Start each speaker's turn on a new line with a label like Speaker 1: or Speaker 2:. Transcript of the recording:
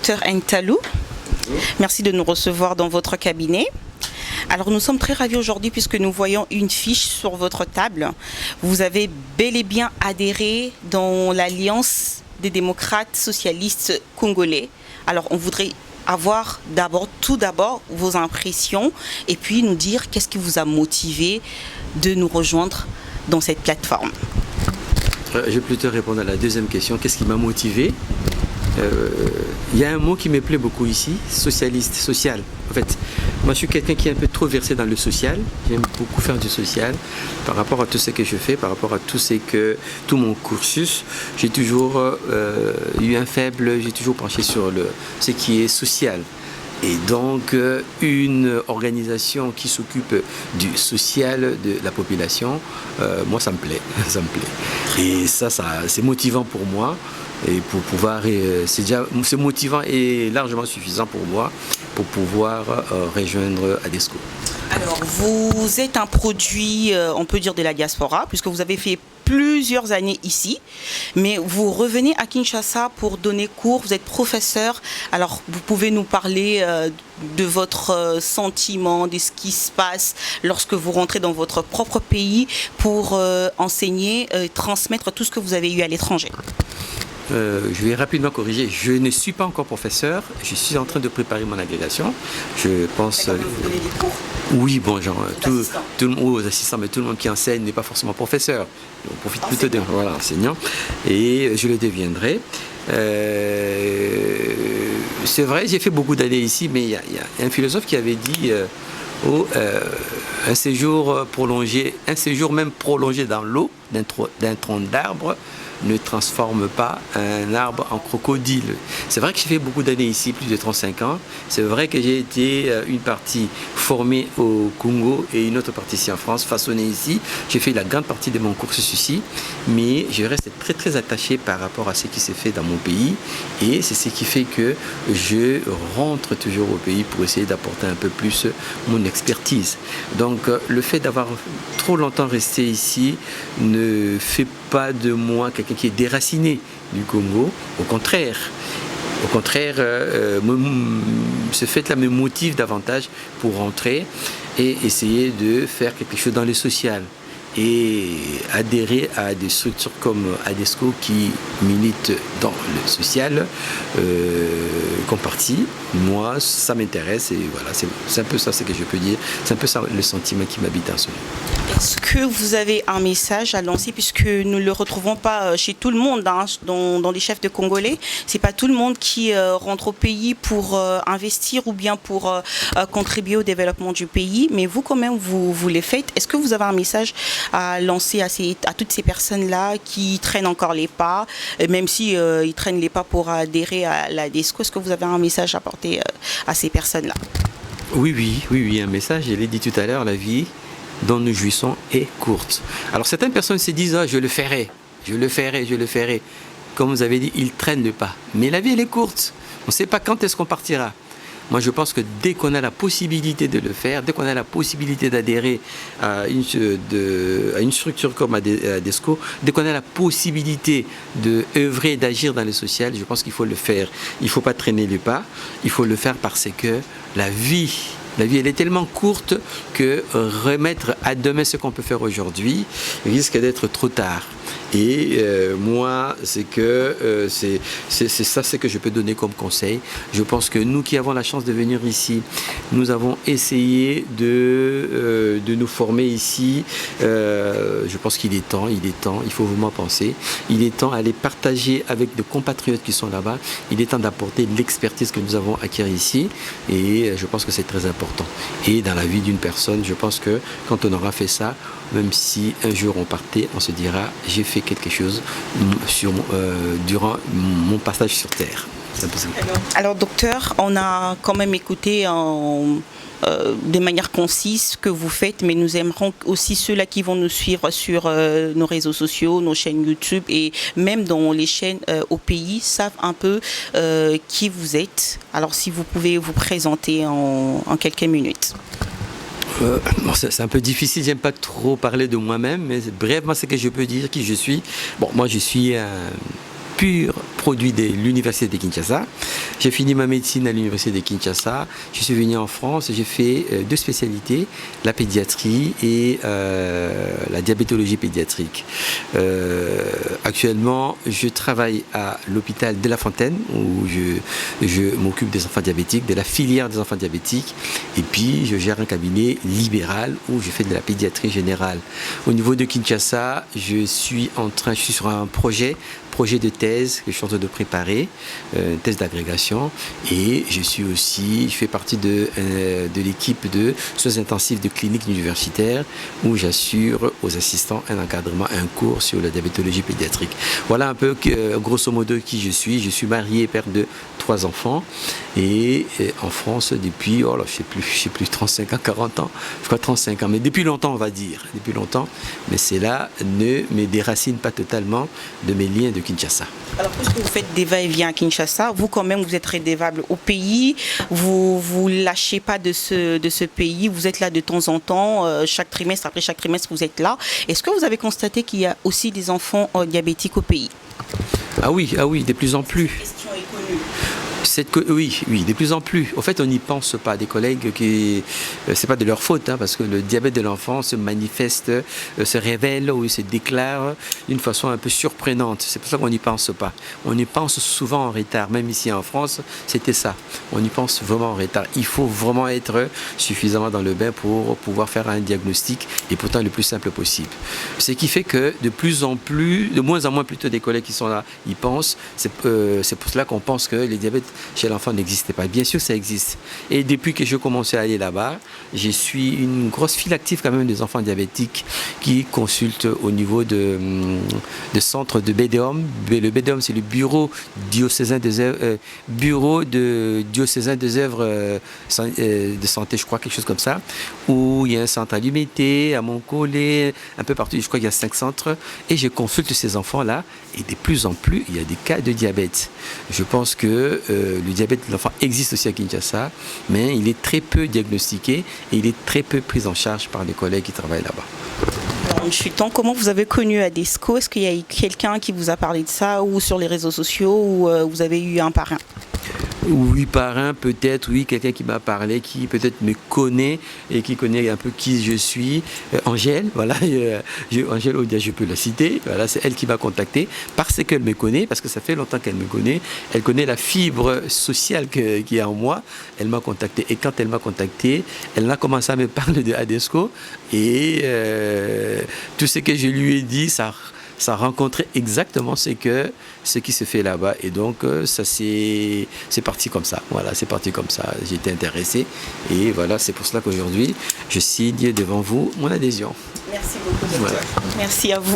Speaker 1: Docteur Ntalou, merci de nous recevoir dans votre cabinet. Alors nous sommes très ravis aujourd'hui puisque nous voyons une fiche sur votre table. Vous avez bel et bien adhéré dans l'Alliance des démocrates socialistes congolais. Alors on voudrait avoir tout d'abord vos impressions et puis nous dire qu'est-ce qui vous a motivé de nous rejoindre dans cette plateforme.
Speaker 2: Je vais plutôt répondre à la deuxième question. Qu'est-ce qui m'a motivé? Il y a un mot qui me plaît beaucoup ici, socialiste, social. En fait, moi je suis quelqu'un qui est un peu trop versé dans le social. J'aime beaucoup faire du social par rapport à tout ce que je fais, par rapport à tout mon cursus. J'ai toujours eu un faible, j'ai toujours penché sur ce qui est social. Et donc, une organisation qui s'occupe du social de la population, moi, ça me plaît. Ça me plaît. Et ça c'est motivant pour moi. Et pour pouvoir, c'est motivant et largement suffisant pour moi pour pouvoir rejoindre ADESCO.
Speaker 1: Alors, vous êtes un produit, on peut dire, de la diaspora, puisque vous avez fait plusieurs années ici, mais vous revenez à Kinshasa pour donner cours, vous êtes professeur. Alors, vous pouvez nous parler de votre sentiment, de ce qui se passe lorsque vous rentrez dans votre propre pays pour enseigner, transmettre tout ce que vous avez eu à l'étranger.
Speaker 2: Je vais rapidement corriger. Je ne suis pas encore professeur. Je suis en train de préparer mon agrégation. Je pense.
Speaker 1: Vous donnez des cours?
Speaker 2: Oui, bon, genre, aux assistants, mais tout le monde qui enseigne n'est pas forcément professeur. On profite plutôt d'un enseignant. Et je le deviendrai. C'est vrai, j'ai fait beaucoup d'années ici, mais il y a un philosophe qui avait dit un séjour prolongé, un séjour même prolongé dans l'eau d'un tronc d'arbre ne transforme pas un arbre en crocodile. C'est vrai que j'ai fait beaucoup d'années ici, plus de 35 ans. C'est vrai que j'ai été une partie formée au Congo et une autre partie ici en France, façonnée ici. J'ai fait la grande partie de mon cursus ici, mais je reste très très attaché par rapport à ce qui s'est fait dans mon pays et c'est ce qui fait que je rentre toujours au pays pour essayer d'apporter un peu plus mon expertise. Donc le fait d'avoir trop longtemps resté ici ne fait pas de moi quelqu'un qui est déraciné du Congo. Au contraire, ce fait-là me motive davantage pour rentrer et essayer de faire quelque chose dans le social et adhérer à des structures comme ADESCO qui militent dans le social comme parti. Moi, ça m'intéresse et voilà, c'est un peu ça ce que je peux dire. C'est un peu ça le sentiment qui m'habite en ce moment.
Speaker 1: Est-ce que vous avez un message à lancer, puisque nous ne le retrouvons pas chez tout le monde, hein, dans les chefs de Congolais? C'est pas tout le monde qui rentre au pays pour investir ou bien pour contribuer au développement du pays, mais vous quand même vous le faites. Est-ce que vous avez un message à lancer à toutes ces personnes-là qui traînent encore les pas, même si ils traînent les pas pour adhérer à la DESCO? Est-ce que vous avez un message à apporter à ces personnes-là?
Speaker 2: Oui, un message, je l'ai dit tout à l'heure, la vie dont nous jouissons est courte. Alors certaines personnes se disent je le ferai. Comme vous avez dit, ils traînent le pas. Mais la vie, elle est courte. On ne sait pas quand est-ce qu'on partira. Moi, je pense que dès qu'on a la possibilité de le faire, dès qu'on a la possibilité d'adhérer à une structure comme ADESCO, dès qu'on a la possibilité d'œuvrer et d'agir dans le social, je pense qu'il faut le faire. Il ne faut pas traîner le pas. Il faut le faire parce que la vie, elle est tellement courte que remettre à demain ce qu'on peut faire aujourd'hui risque d'être trop tard. Et moi, c'est ça ce que je peux donner comme conseil. Je pense que nous qui avons la chance de venir ici, nous avons essayé de nous former ici. Je pense qu'il est temps, il faut vraiment penser. Il est temps d'aller partager avec des compatriotes qui sont là-bas. Il est temps d'apporter l'expertise que nous avons acquise ici. Et je pense que c'est très important. Et dans la vie d'une personne, je pense que quand on aura fait ça, même si un jour on partait, on se dira j'ai fait quelque chose durant mon passage sur Terre.
Speaker 1: Alors docteur, on a quand même écouté de manière concise ce que vous faites, mais nous aimerons aussi ceux-là qui vont nous suivre sur nos réseaux sociaux, nos chaînes YouTube et même dans les chaînes au pays savent un peu qui vous êtes. Alors si vous pouvez vous présenter en quelques minutes.
Speaker 2: C'est un peu difficile, j'aime pas trop parler de moi-même, mais brièvement ce que je peux dire, qui je suis. Bon, moi je suis un pur produit de l'université de Kinshasa. J'ai fini ma médecine à l'université de Kinshasa. Je suis venu en France et j'ai fait 2 spécialités, la pédiatrie et la diabétologie pédiatrique. Actuellement, je travaille à l'hôpital de La Fontaine où je m'occupe des enfants diabétiques, de la filière des enfants diabétiques, et puis je gère un cabinet libéral où je fais de la pédiatrie générale. Au niveau de Kinshasa, je suis sur un projet de thèse que je suis en train de préparer, thèse d'agrégation, et je fais partie de l'équipe de soins intensifs de clinique universitaire où j'assure aux assistants un encadrement, un cours sur la diabétologie pédiatrique. Voilà un peu grosso modo qui je suis. Je suis marié, père de 3 enfants, et en France depuis, je sais plus 35 ans, 40 ans, je crois 35 ans, mais depuis longtemps on va dire, depuis longtemps, mais cela ne me déracine pas totalement de mes liens de Kinshasa.
Speaker 1: Alors, puisque vous faites des va-et-vient à Kinshasa, vous quand même, vous êtes rédévable au pays, vous lâchez pas de ce pays, vous êtes là de temps en temps, chaque trimestre, après chaque trimestre, vous êtes là. Est-ce que vous avez constaté qu'il y a aussi des enfants diabétiques au pays?
Speaker 2: Ah oui, de plus en plus.
Speaker 1: La question est connue.
Speaker 2: Oui, de plus en plus. En fait, on n'y pense pas. Des collègues c'est pas de leur faute, parce que le diabète de l'enfant se manifeste, se révèle ou se déclare d'une façon un peu surprenante. C'est pour ça qu'on n'y pense pas. On y pense souvent en retard. Même ici en France, c'était ça. On y pense vraiment en retard. Il faut vraiment être suffisamment dans le bain pour pouvoir faire un diagnostic, et pourtant le plus simple possible. Ce qui fait que de moins en moins plutôt des collègues qui sont là y pensent. C'est pour cela qu'on pense que les diabètes chez l'enfant n'existait pas. Bien sûr, ça existe. Et depuis que je commençais à aller là-bas, je suis une grosse file active quand même des enfants diabétiques qui consultent au niveau de centres de BDOM. Le BDOM, c'est le Bureau diocésain des œuvres, de santé, je crois, quelque chose comme ça, où il y a un centre à l'Umité, à Montcollet, un peu partout. Je crois qu'il y a 5 centres. Et je consulte ces enfants-là. Et de plus en plus, il y a des cas de diabète. Je pense que le diabète de l'enfant existe aussi à Kinshasa, mais il est très peu diagnostiqué et il est très peu pris en charge par les collègues qui travaillent là-bas.
Speaker 1: Alors, Chutan, comment vous avez connu ADESCO? Est-ce qu'il y a eu quelqu'un qui vous a parlé de ça, ou sur les réseaux sociaux, ou vous avez eu un parrain?
Speaker 2: Oui, parrain, peut-être, oui, quelqu'un qui m'a parlé, qui peut-être me connaît et qui connaît un peu qui je suis. Angèle, voilà, Angèle Odia, je peux la citer, voilà, c'est elle qui m'a contacté parce qu'elle me connaît, parce que ça fait longtemps qu'elle me connaît, elle connaît la fibre sociale qui est en moi, elle m'a contacté, et quand elle m'a contacté, elle a commencé à me parler de ADESCO, et tout ce que je lui ai dit, ça rencontrait exactement ce qui se fait là-bas, et donc c'est parti comme ça. Voilà, c'est parti comme ça. J'ai été intéressé, et voilà, c'est pour cela qu'aujourd'hui je signe devant vous mon adhésion.
Speaker 1: Merci beaucoup, docteur. Voilà. Merci à vous.